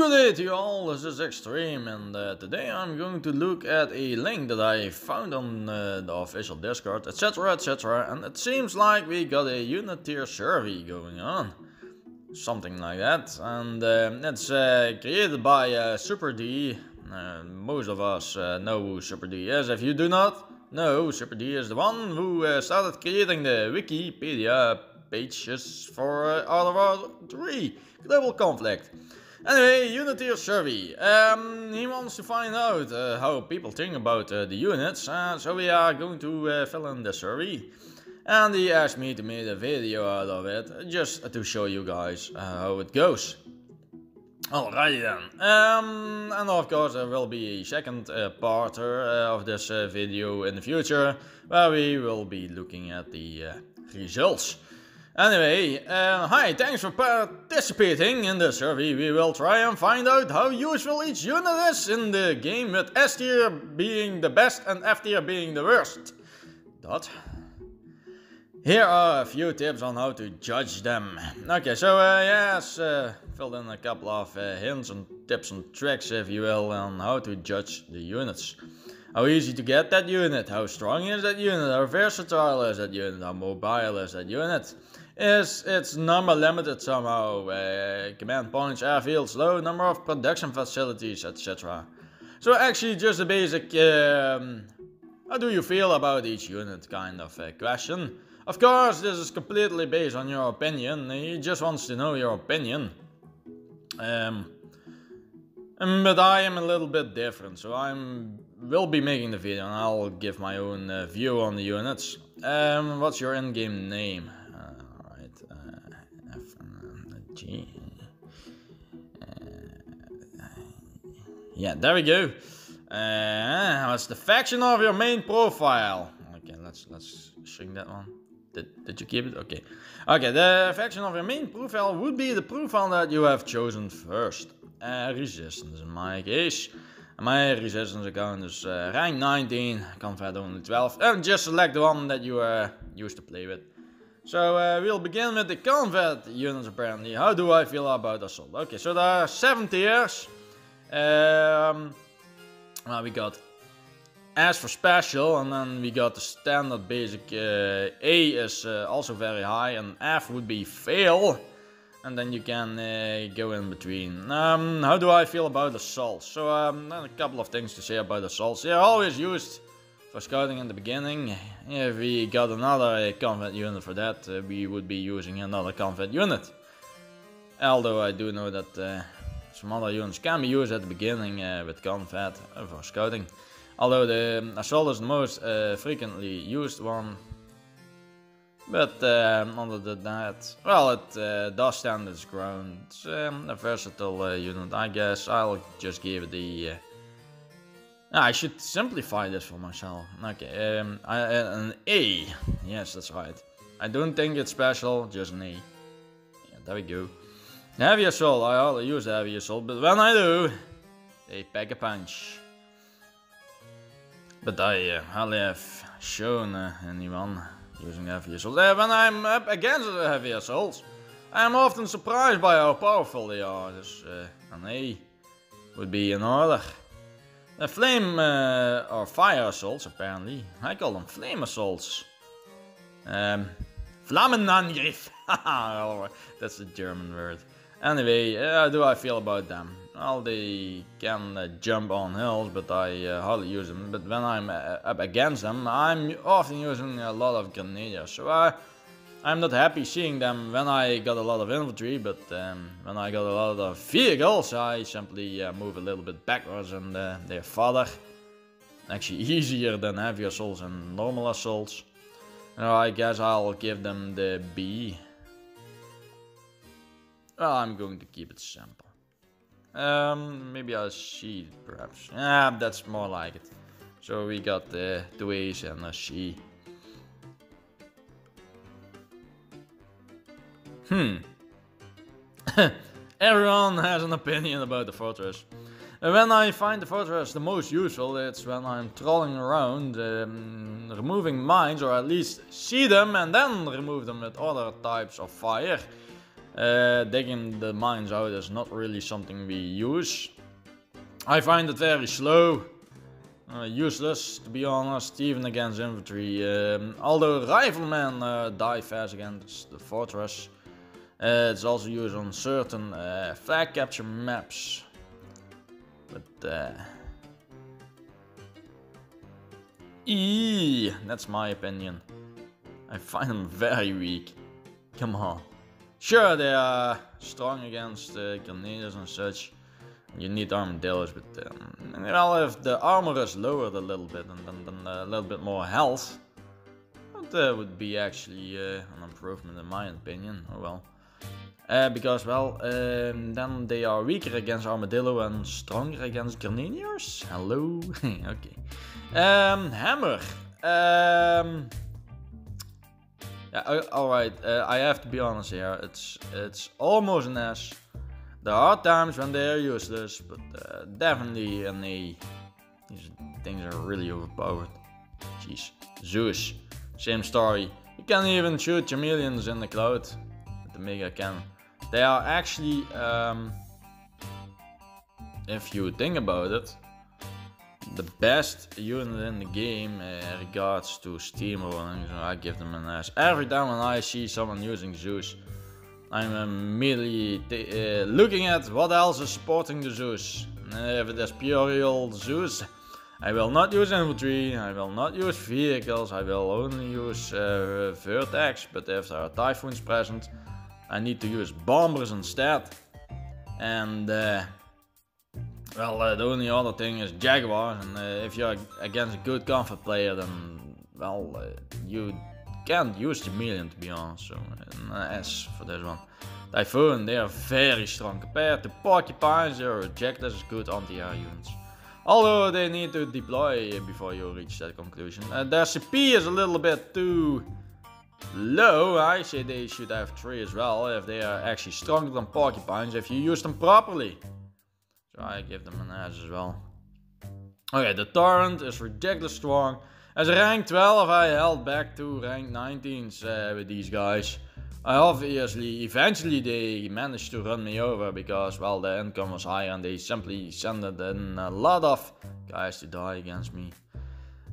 Good day to you all, this is Extreme, and today I'm going to look at a link that I found on the official Discord, etc, etc, and it seems like we got a unit tier survey going on. Something like that, and it's created by Super D. Most of us know who Super D is. If you do not know, Super D is the one who started creating the Wikipedia pages for AoW3 Global Conflict. Anyway, unit tier survey. He wants to find out how people think about the units, so we are going to fill in the survey. And he asked me to make a video out of it, just to show you guys how it goes. Alrighty then. And of course there will be a second part of this video in the future, where we will be looking at the results. Anyway, hi, thanks for participating in the survey. We will try and find out how useful each unit is in the game, with S tier being the best and F tier being the worst. Here are a few tips on how to judge them. Okay, so yes, filled in a couple of hints and tips and tricks, if you will, on how to judge the units. How easy to get that unit, how strong is that unit, how versatile is that unit, how mobile is that unit. Is its number limited somehow, command points, airfields, low number of production facilities, etc. So actually just a basic, how do you feel about each unit kind of question. Of course, this is completely based on your opinion. He just wants to know your opinion. But I am a little bit different, so will be making the video and I'll give my own view on the units. What's your in-game name? Alright, F.E.G. Yeah, there we go. What's the faction of your main profile? Okay, let's shrink that one. Did you keep it? Okay. Okay, the faction of your main profile would be the profile that you have chosen first. Resistance in my case. My resistance account is rank 19, combat only 12. And just select the one that you used to play with. So we'll begin with the combat units apparently. How do I feel about assault? Okay, so there are 7 tiers. We got S for special, and then we got the standard basic. A is also very high, and F would be fail, and then you can go in between. How do I feel about assaults? So a couple of things to say about assaults. They're always used for scouting in the beginning. If we got another combat unit for that, we would be using another combat unit. Although I do know that some other units can be used at the beginning with combat for scouting. Although the assault is the most frequently used one. But other than that, well, it does stand its ground. It's a versatile unit, I guess. I'll just give it the... I should simplify this for myself. Okay, an A. Yes, that's right. I don't think it's special, just an A. Yeah, there we go. Heavy assault, I hardly use the heavy assault, but when I do, they pack a punch. But I hardly have shown anyone using heavy assault. When I'm up against the heavy assaults, I am often surprised by how powerful they are. Dus an A would be in order. The flame or fire assaults, apparently. I call them flame assaults. Flammenangriff. That's a German word. Anyway, how do I feel about them? Well, they can jump on hills, but I hardly use them. But when I'm up against them, I'm often using a lot of grenadiers. So I'm not happy seeing them when I got a lot of infantry, but when I got a lot of vehicles, I simply move a little bit backwards, and they're farther. Actually easier than heavy assaults and normal assaults. I guess I'll give them the B. Well, I'm going to keep it simple. Maybe a C, perhaps. Yeah, that's more like it. So we got the 2 A's and a C. Everyone has an opinion about the fortress. When I find the fortress the most useful, it's when I'm trolling around, removing mines, or at least see them and then remove them with other types of fire. Digging the mines out is not really something we use. I find it very slow. Useless, to be honest, even against infantry. Although riflemen die fast against the fortress. It's also used on certain flag capture maps. But that's my opinion. I find them very weak. Come on. Sure, they are strong against grenadiers and such. You need armadillos, but well, if the armor is lowered a little bit and then a little bit more health, that would be actually an improvement in my opinion. Oh well. Because, well, then they are weaker against armadillo and stronger against grenadiers. Hello? Okay. Hammer. Yeah, alright, I have to be honest here, it's almost an S. There are times when they are useless, but definitely an A. These things are really overpowered. Jeez. Zeus, same story. You can even shoot chameleons in the cloud with the mega cannon. They are actually, if you think about it, the best unit in the game in regards to steamrolling, so I give them an S. Every time when I see someone using Zeus, I'm immediately looking at what else is supporting the Zeus. If it is pure Zeus, I will not use infantry, I will not use vehicles, I will only use vertex, but if there are typhoons present, I need to use bombers instead. And well, the only other thing is Jaguar, and if you're against a good comfort player, then, well, you can't use Chameleon, to be honest, so an S for this one. Typhoon, they are very strong compared to Porcupines. They are just as good anti-air units. Although they need to deploy before you reach that conclusion. Their CP is a little bit too low. I say they should have 3 as well, if they are actually stronger than Porcupines, if you use them properly. So I give them an S as well. Okay, the Torrent is ridiculous strong. As a rank 12, I held back to rank 19s with these guys. Obviously, eventually they managed to run me over because, well, the income was high and they simply sent in a lot of guys to die against me.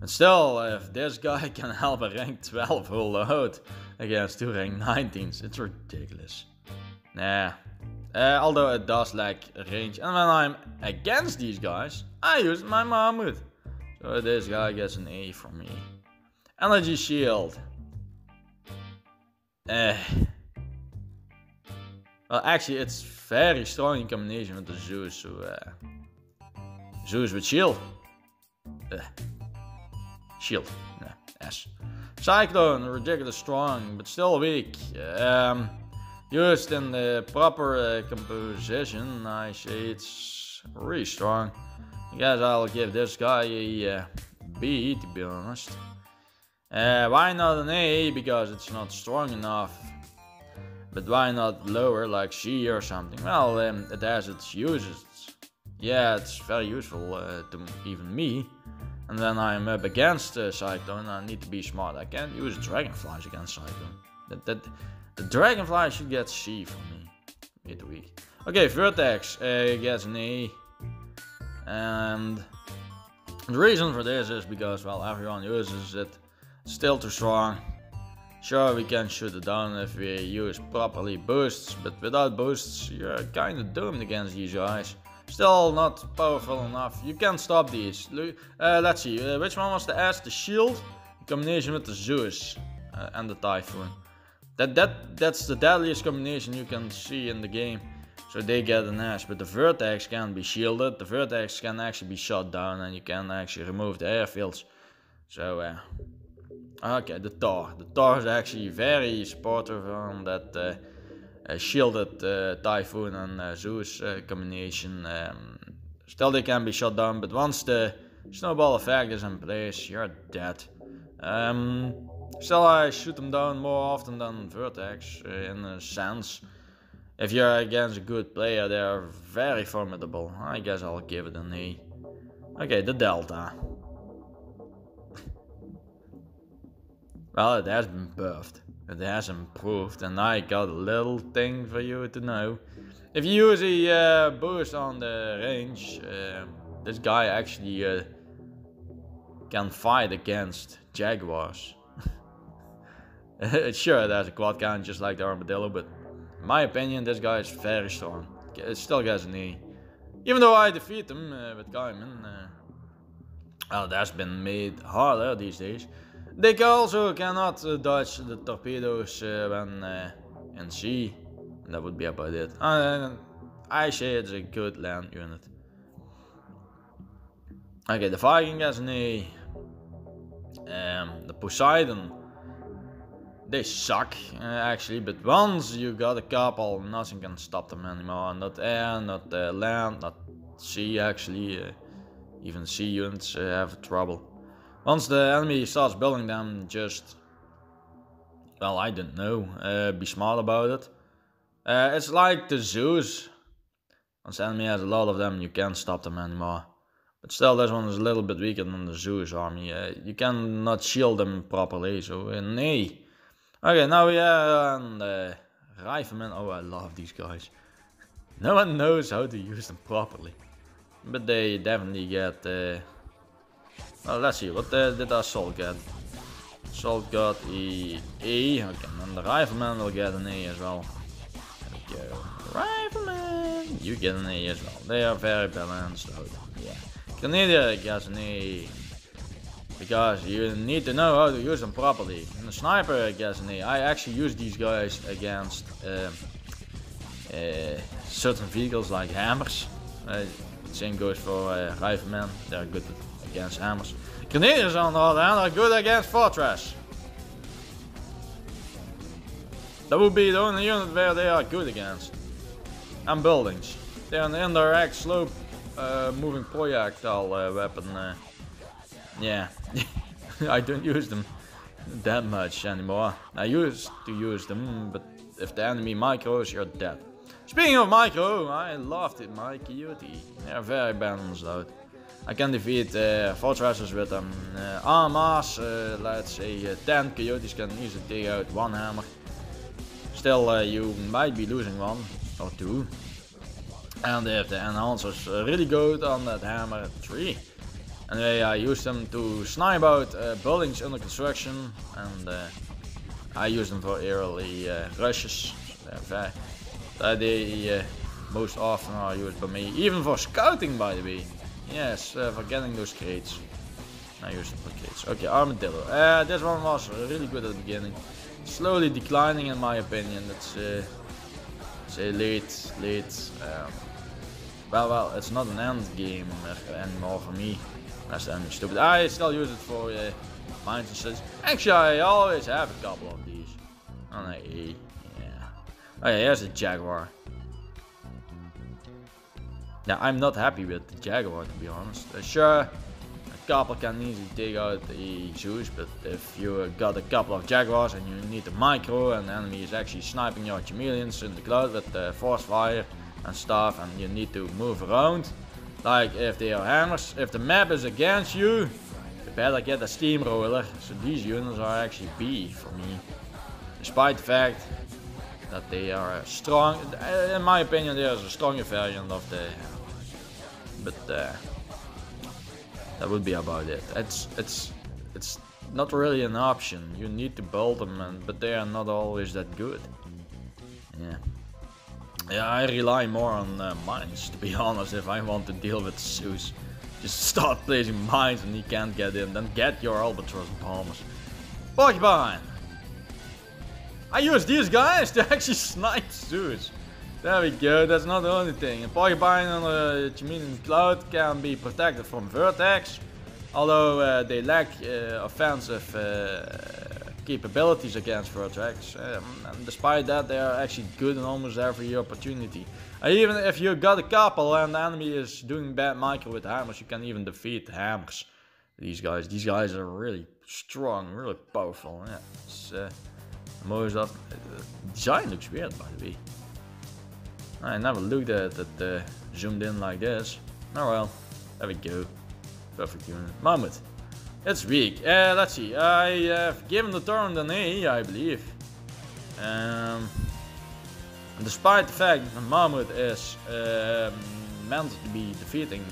And still, if this guy can help a rank 12 hold out against 2 rank 19s, it's ridiculous. Nah. Although it does lack range, and when I'm against these guys, I use my Mahmoud. So this guy gets an A from me. Energy Shield. Well, actually, it's very strong in combination with the Zeus. So Zeus with shield. Shield. Yeah, S. Cyclone, ridiculous strong, but still weak. Used in the proper composition, I say it's really strong. I guess I'll give this guy a B, to be honest. Why not an A? Because it's not strong enough. But why not lower, like C or something? Well, it has its uses. Yeah, it's very useful to even me. And when I'm up against Cyclone, I need to be smart. I can't use Dragonflies against Cyclone. The Dragonfly should get C for me. Bit weak. Okay, Vertex gets an A. And the reason for this is because, well, everyone uses it. It's still too strong. Sure, we can shoot it down if we use properly boosts, but without boosts, you're kinda doomed against these guys. Still not powerful enough. You can stop these. Let's see, which one was the S? The Shield, in combination with the Zeus and the Typhoon. That's the deadliest combination you can see in the game. So they get an S, but the Vertex can be shielded. The Vertex can actually be shot down and you can actually remove the airfields. So, okay, the Thor. The Thor is actually very supportive on that shielded Typhoon and Zeus combination. Still they can be shot down, but once the snowball effect is in place, you're dead. Still, I shoot them down more often than Vertex, in a sense. If you're against a good player, they are very formidable. I guess I'll give it an A. Okay, the Delta. Well, it has been buffed. It has improved, and I got a little thing for you to know. If you use a boost on the range, this guy actually can fight against jaguars. Sure, there's a quad cannon just like the armadillo, but in my opinion, this guy is very strong. It still gets an E. Even though I defeat him with Gaiman, well, that's been made harder these days. They also cannot dodge the torpedoes when in sea. That would be about it. I say it's a good land unit. Okay, the Viking has an A. The Poseidon, they suck actually, but once you got a couple, nothing can stop them anymore. Not air, not land, not sea actually. Even sea units have trouble. Once the enemy starts building them, just, well, I don't know, be smart about it. It's like the Zeus. Once the enemy has a lot of them, you can't stop them anymore. But still, this one is a little bit weaker than the Zeus army. You cannot shield them properly, so nay. Okay, now we have the riflemen. Oh, I love these guys. No one knows how to use them properly. But they definitely get... well, let's see, what did our Assault get? Assault got a A. Okay, and the rifleman will get an A as well. There we go. Rifleman! You get an A as well. They are very balanced out. Yeah. Grenadier gets an A. Because you need to know how to use them properly. And the sniper gets an A. I actually use these guys against certain vehicles like hammers. Same goes for riflemen. They're good against hammers. Grenadiers on the other hand are good against fortress. That would be the only unit where they are good against. And buildings. They're an indirect slope moving projectile weapon. Yeah, I don't use them that much anymore. I used to use them, but if the enemy micros, you're dead. Speaking of micro, I loved it, my coyote. They're very balanced out. I can defeat fortresses with them. En masse, let's say 10 coyotes can easily take out one hammer. Still, you might be losing one or two. And if the enhancers really good on that hammer, 3. Anyway, I use them to snipe out buildings under construction, and I use them for early rushes. They most often are used by me, even for scouting, by the way. Yes, for getting those crates. I use them for crates. Okay, armadillo. This one was really good at the beginning. Slowly declining, in my opinion. It's say late. Well, it's not an end game anymore for me. That's stupid. I still use it for mines and such. Actually, I always have a couple of these. On a E, yeah. Oh yeah, here's a Jaguar. Now, I'm not happy with the Jaguar, to be honest. Sure, a couple can easily take out the Zeus, but if you got a couple of Jaguars and you need a micro and the enemy is actually sniping your chameleons in the cloud with force fire and stuff, and you need to move around, like if they are hammers, if the map is against you, you better get a steamroller. So these units are actually B for me, despite the fact that they are strong. In my opinion, they are a stronger variant of the hammer. But that would be about it. It's not really an option. You need to build them, but they are not always that good. Yeah, I rely more on mines, to be honest, if I want to deal with Zeus. Just start placing mines and he can't get in, then get your albatross bombers. Porcupine! I use these guys to actually snipe Zeus. There we go, that's not the only thing. A porcupine on a chameleon cloud can be protected from vertex, although they lack offensive capabilities against vertex, and despite that they are actually good in almost every opportunity. Even if you got a couple and the enemy is doing bad micro with hammers, you can even defeat hammers. These guys are really strong, really powerful. Yeah, it's, most of the design looks weird, by the way. I never looked at it zoomed in like this. Oh well, there we go. Perfect unit. Mammoth. It's weak. Let's see. I have given the turn an A, I believe. And despite the fact that the Mammoth is meant to be defeating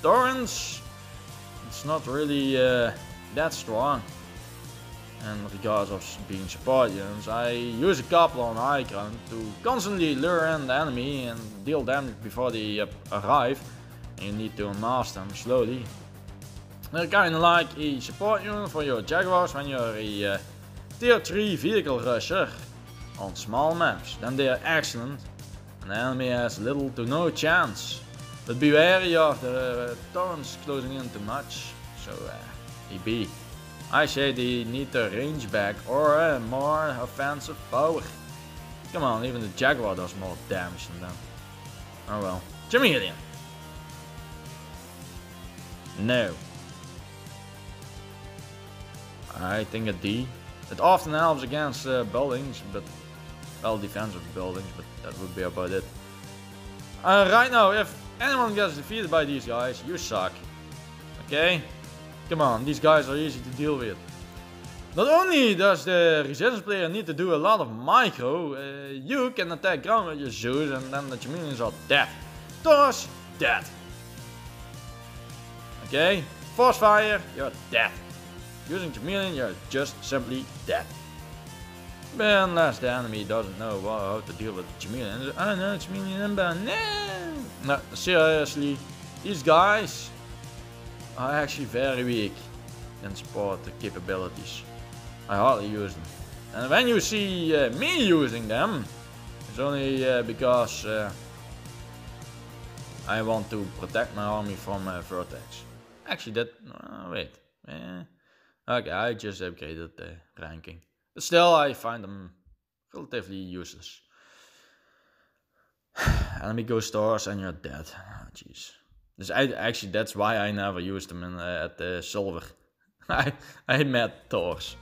Torrents, it's not really that strong. And regardless of being support units, I use a couple on high ground to constantly lure in the enemy and deal damage before they arrive. And you need to unmask them slowly. They're kinda like a support unit for your Jaguars when you're a tier 3 vehicle rusher on small maps. Then they are excellent and the enemy has little to no chance. But be wary of the Torrents closing in too much. So E.B. I say they need their range back or more offensive power. Come on, even the Jaguar does more damage than them. Oh well. Chameleon. No. I think a D. It often helps against buildings, but well, defensive buildings, but that would be about it. Right now, if anyone gets defeated by these guys, you suck. Okay? Come on, these guys are easy to deal with. Not only does the resistance player need to do a lot of micro, you can attack ground with your Zeus and then the chameleons are dead. Thors, dead. Okay? Force fire, you're dead. Using chameleon, you're just simply dead. But unless the enemy doesn't know how to deal with the chameleon. Oh no, chameleon inbound, no! No, seriously, these guys are actually very weak in support capabilities. I hardly use them. And when you see me using them, it's only because I want to protect my army from Vertex. Actually that, wait. Okay, I just upgraded the ranking. But still, I find them relatively useless. Enemy ghost stores and you're dead. Oh, jeez. Actually, that's why I never used them at the silver. I met Thors.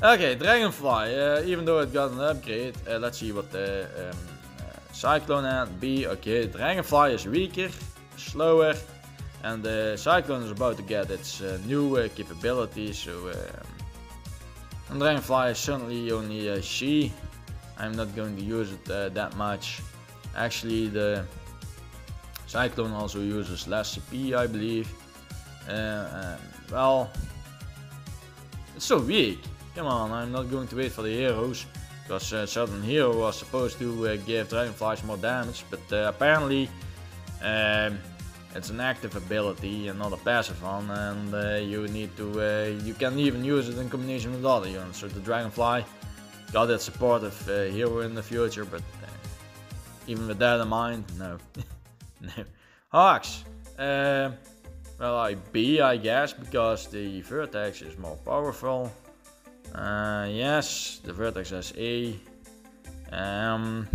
Okay, Dragonfly. Even though it got an upgrade, let's see what the Cyclone had. B. Okay, Dragonfly is weaker, slower, and the Cyclone is about to get its new capabilities. So, and Dragonfly is certainly only a C. I'm not going to use it that much. Actually, the Cyclone also uses less CP, I believe. Well, it's so weak. Come on, I'm not going to wait for the heroes, because a certain hero was supposed to give Dragonflies more damage, but apparently it's an active ability and not a passive one, and you need to, you can even use it in combination with other units. So the Dragonfly got its supportive hero in the future, but even with that in mind, no. No. Hawks. Well, I B, I guess, because the Vertex is more powerful. Yes, the Vertex has A. That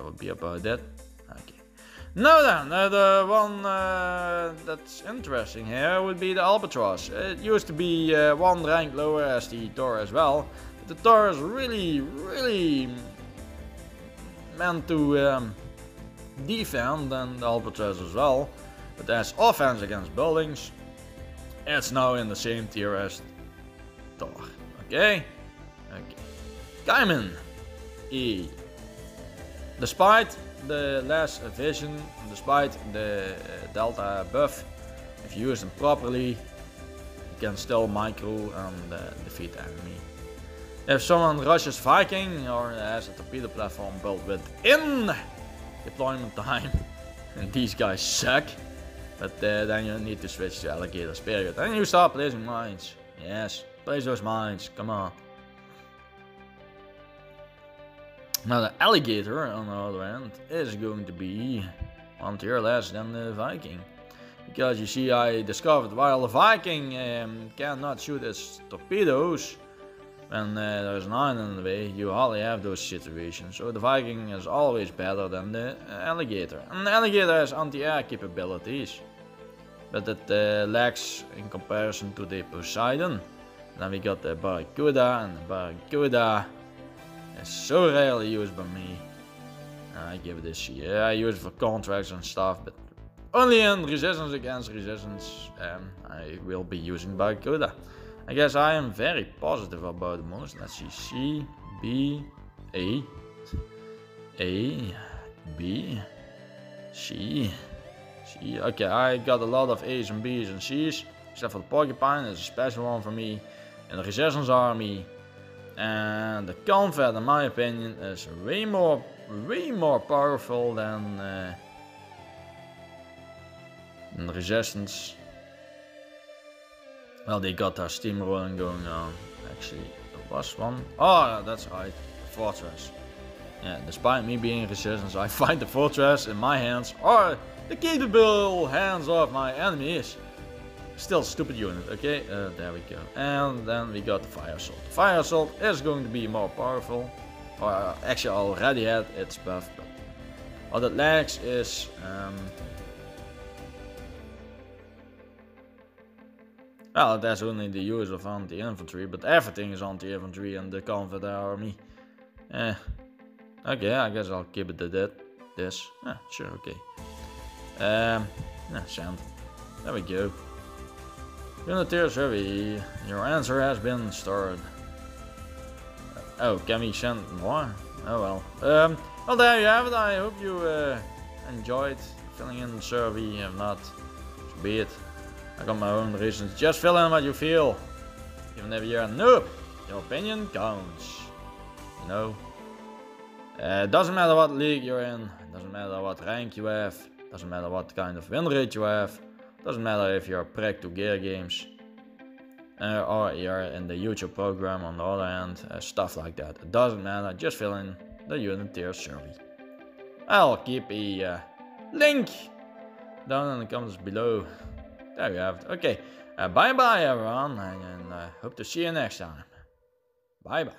would be about it. Okay. Now then, the one that's interesting here would be the Albatross. It used to be one rank lower as the Thor as well. But the Thor is really meant to defend, and the Albatross as well. But as offense against buildings, it's now in the same tier as Thor. Okay? Okay. Gaiman. E. Despite the less vision, despite the Delta buff, if you use them properly, you can still micro and defeat the enemy. If someone rushes Viking or has a torpedo platform built within deployment time, and these guys suck, but then you need to switch to Alligators, period. And you start placing mines. Yes, place those mines, come on. Now the Alligator, on the other hand, is going to be one tier less than the Viking. Because you see, I discovered while the Viking cannot shoot its torpedoes, when there's an island in the way, you hardly have those situations. So the Viking is always better than the Alligator. And the Alligator has anti-air capabilities, but it lacks in comparison to the Poseidon. Then we got the Barracuda, and the Barracuda is so rarely used by me. I give it a C. I use it for contracts and stuff, but only in resistance against resistance I will be using Barracuda. I guess I am very positive about most. Let's see, C, B, A, B, C, C. Okay, I got a lot of A's and B's and C's, except for the porcupine. It's a special one for me in the resistance army. And the combat, in my opinion, is way more powerful than the resistance. Well, they got their steamrolling going on. Actually, there was one. Oh, that's right, the fortress. Yeah, despite me being resistance, I find the fortress in my hands or the capable hands of my enemies. Still stupid unit, okay? There we go. And then we got the fire assault. The fire assault is going to be more powerful. Or actually I already had its buff, but all that lacks is well, there's only the use of anti-infantry, but everything is anti-infantry in the combat army. Okay, I guess I'll keep it at this. Sure, okay. Send. There we go. Uniteer survey. Your answer has been stored. Oh, can we send more? Oh well. Well, there you have it. I hope you enjoyed filling in the survey. If not, so be it. I got my own reasons. Just fill in what you feel. Even if you're a noob, your opinion counts. You know? Doesn't matter what league you're in. Doesn't matter what rank you have. Doesn't matter what kind of win rate you have. Doesn't matter if you're a prick to gear games. Or you're in the YouTube program on the other hand. Stuff like that. It doesn't matter. Just fill in the uniteer survey. I'll keep a link down in the comments below. There you have it. Okay, bye bye everyone, and hope to see you next time. Bye bye.